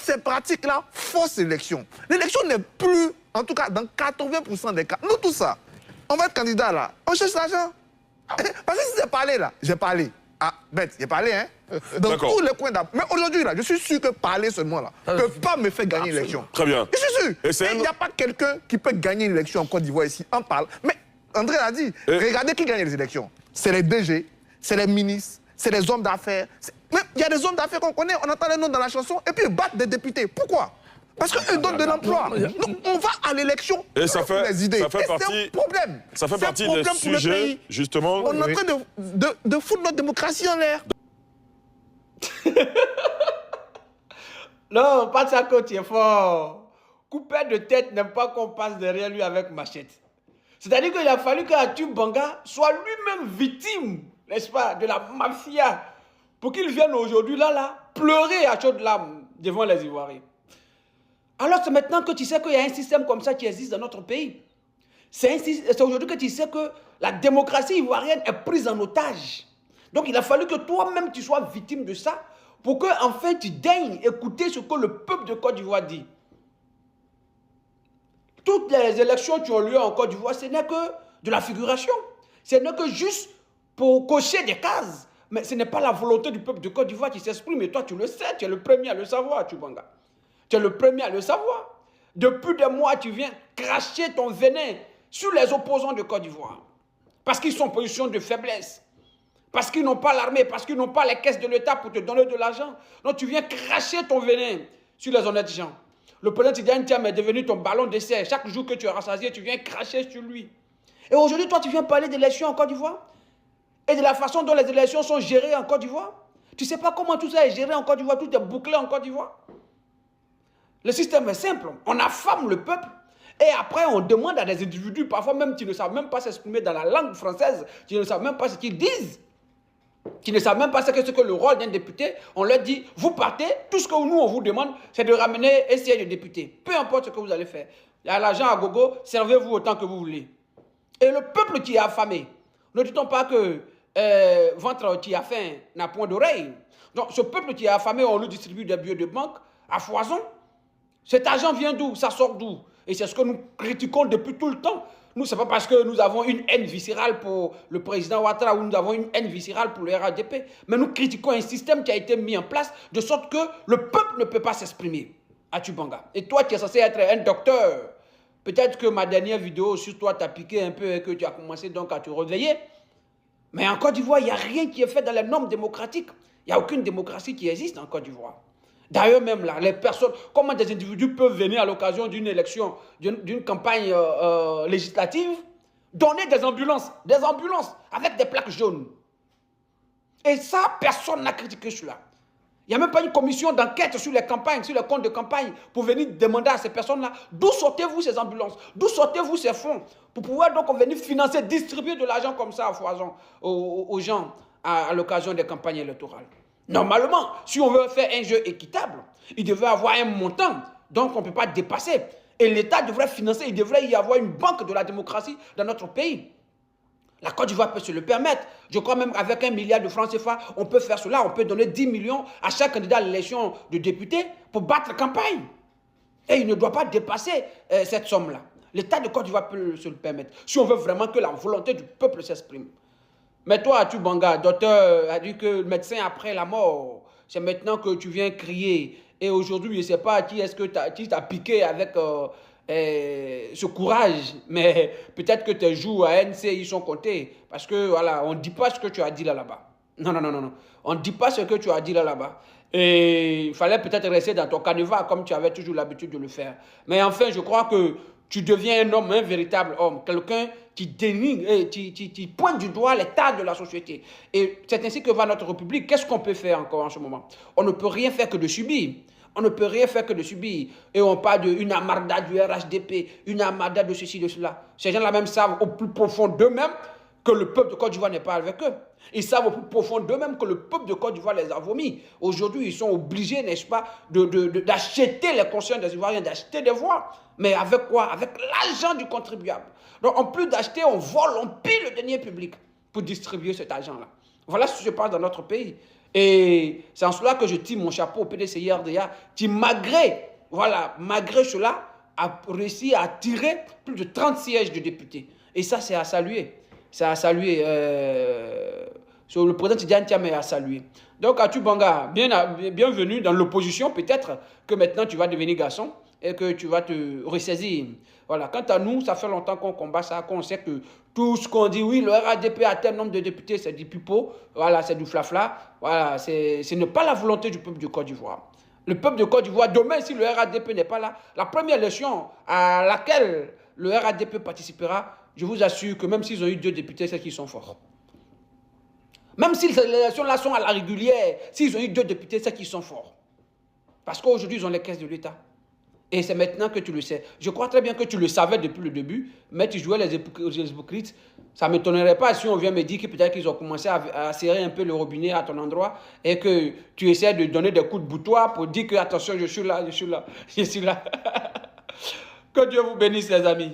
ces pratiques-là faussent l'élection. L'élection n'est plus, en tout cas dans 80% des cas, nous tout ça, on va être candidat là, on cherche l'argent. Parce que si j'ai parlé là, j'ai parlé. Ah, bête, j'ai parlé, hein. Dans tous les coins d'Afrique. Mais aujourd'hui, là, je suis sûr que parler seulement, là, ne peut pas me faire gagner l'élection. Très bien. Je suis sûr. Il n'y a pas quelqu'un qui peut gagner une élection en Côte d'Ivoire ici. On parle. Mais André a dit, regardez qui gagne les élections. C'est les DG, c'est les ministres, c'est les hommes d'affaires. Mais il y a des hommes d'affaires qu'on connaît, on entend les noms dans la chanson, et puis ils battent des députés. Pourquoi? Parce qu'eux donnent de l'emploi. Donc on va à l'élection avec les idées. C'est un problème. Ça fait partie des sujets, justement. On est en train de foutre notre démocratie en l'air. Non, pas de ça que tu es fort. Coupé de tête n'aime pas qu'on passe derrière lui avec machette. C'est-à-dire qu'il a fallu qu'Atu Banga soit lui-même victime, n'est-ce pas, de la mafia, pour qu'il vienne aujourd'hui là, pleurer à chaudes larmes devant les Ivoiriens. Alors c'est maintenant que tu sais qu'il y a un système comme ça qui existe dans notre pays. C'est aujourd'hui que tu sais que la démocratie ivoirienne est prise en otage. Donc il a fallu que toi-même tu sois victime de ça pour que enfin tu daignes écouter ce que le peuple de Côte d'Ivoire dit. Toutes les élections qui ont lieu en Côte d'Ivoire, ce n'est que de la figuration. Ce n'est que juste pour cocher des cases. Mais ce n'est pas la volonté du peuple de Côte d'Ivoire qui s'exprime. Et toi, tu le sais, tu es le premier à le savoir, Tubanga. Tu es le premier à le savoir. Depuis des mois, tu viens cracher ton venin sur les opposants de Côte d'Ivoire. Parce qu'ils sont en position de faiblesse. Parce qu'ils n'ont pas l'armée, parce qu'ils n'ont pas les caisses de l'État pour te donner de l'argent. Donc tu viens cracher ton venin sur les honnêtes gens. Le président Tidjane Thiam est devenu ton ballon d'essai. Chaque jour que tu es rassasié, tu viens cracher sur lui. Et aujourd'hui, toi, tu viens parler d'élections en Côte d'Ivoire et de la façon dont les élections sont gérées en Côte d'Ivoire. Tu ne sais pas comment tout ça est géré en Côte d'Ivoire, tout est bouclé en Côte d'Ivoire. Le système est simple. On affame le peuple et après on demande à des individus, parfois même qui ne savent même pas s'exprimer dans la langue française, qui ne savent même pas ce qu'ils disent, qui ne savent même pas ce que le rôle d'un député, on leur dit, vous partez, tout ce que nous on vous demande, c'est de ramener un siège de député. Peu importe ce que vous allez faire. Il y a l'argent à gogo, servez-vous autant que vous voulez. Et le peuple qui est affamé, ne dit-on pas que ventre qui a faim n'a point d'oreille. Donc ce peuple qui est affamé, on lui distribue des billets de banque à foison. Cet argent vient d'où? Ça sort d'où? Et c'est ce que nous critiquons depuis tout le temps. Nous, ce n'est pas parce que nous avons une haine viscérale pour le président Ouattara ou nous avons une haine viscérale pour le RADP, mais nous critiquons un système qui a été mis en place de sorte que le peuple ne peut pas s'exprimer à Tubanga. Et toi, tu es censé être un docteur. Peut-être que ma dernière vidéo sur toi t'a piqué un peu et que tu as commencé donc à te réveiller. Mais en Côte d'Ivoire, il n'y a rien qui est fait dans les normes démocratiques. Il n'y a aucune démocratie qui existe en Côte d'Ivoire. D'ailleurs, même là, les personnes, comment des individus peuvent venir à l'occasion d'une élection, d'une campagne législative, donner des ambulances avec des plaques jaunes. Et ça, personne n'a critiqué cela. Il n'y a même pas une commission d'enquête sur les campagnes, sur les comptes de campagne, pour venir demander à ces personnes-là, d'où sortez-vous ces ambulances, d'où sortez-vous ces fonds, pour pouvoir donc venir financer, distribuer de l'argent comme ça à foison aux gens à l'occasion des campagnes électorales. Normalement, si on veut faire un jeu équitable, il devrait avoir un montant, donc on ne peut pas dépasser. Et l'État devrait financer, il devrait y avoir une banque de la démocratie dans notre pays. La Côte d'Ivoire peut se le permettre. Je crois même avec 1 milliard de francs CFA, on peut faire cela. On peut donner 10 millions à chaque candidat à l'élection de député pour battre la campagne. Et il ne doit pas dépasser cette somme-là. L'État de Côte d'Ivoire peut se le permettre, si on veut vraiment que la volonté du peuple s'exprime. Mais toi, Atu Banga, docteur, a dit que le médecin après la mort, c'est maintenant que tu viens crier. Et aujourd'hui, je ne sais pas qui est-ce que qui t'a piqué avec ce courage. Mais peut-être que tes jours à ANC, ils sont comptés. Parce que, voilà, on ne dit pas ce que tu as dit là-bas. Non. On ne dit pas ce que tu as dit là-bas. Et il fallait peut-être rester dans ton canevas comme tu avais toujours l'habitude de le faire. Mais enfin, je crois que tu deviens un homme, un véritable homme, quelqu'un qui dénigre et qui pointe du doigt l'état de la société. Et c'est ainsi que va notre République. Qu'est-ce qu'on peut faire encore en ce moment? On ne peut rien faire que de subir. On ne peut rien faire que de subir. Et on parle d'une amarda du RHDP, une amarda de ceci, de cela. Ces gens-là même savent au plus profond d'eux-mêmes que le peuple de Côte d'Ivoire n'est pas avec eux. Ils savent au plus profond d'eux-mêmes que le peuple de Côte d'Ivoire les a vomis. Aujourd'hui, ils sont obligés, n'est-ce pas, d'acheter les consciences des Ivoiriens, d'acheter des voix. Mais avec quoi? Avec l'argent du contribuable. Donc, en plus d'acheter, on vole, on pille le denier public pour distribuer cet argent-là. Voilà ce qui se passe dans notre pays. Et c'est en cela que je tire mon chapeau au PDCI RDA qui, malgré cela, a réussi à attirer plus de 30 sièges de députés. Et ça, c'est à saluer. C'est à saluer. Le président Tidjane Thiam est à saluer. Donc, Atou Banga, bienvenue dans l'opposition. Peut-être que maintenant, tu vas devenir garçon et que tu vas te ressaisir. Voilà. Quant à nous, ça fait longtemps qu'on combat ça, qu'on sait que tout ce qu'on dit, oui, le RADP a tel nombre de députés, c'est du pipeau, voilà, c'est du flafla. Voilà, ce n'est pas la volonté du peuple de Côte d'Ivoire. Le peuple de Côte d'Ivoire, demain, si le RADP n'est pas là, la première élection à laquelle le RADP participera, je vous assure que même s'ils ont eu 2 députés, c'est qu'ils sont forts. Même si les élections-là sont à la régulière, s'ils ont eu 2 députés, c'est qu'ils sont forts. Parce qu'aujourd'hui, ils ont les caisses de l'État. Et c'est maintenant que tu le sais. Je crois très bien que tu le savais depuis le début, mais tu jouais les hypocrites. Ça ne m'étonnerait pas si on vient me dire que peut-être qu'ils ont commencé à serrer un peu le robinet à ton endroit et que tu essaies de donner des coups de boutoir pour dire que, attention, je suis là, je suis là, je suis là. Que Dieu vous bénisse, les amis.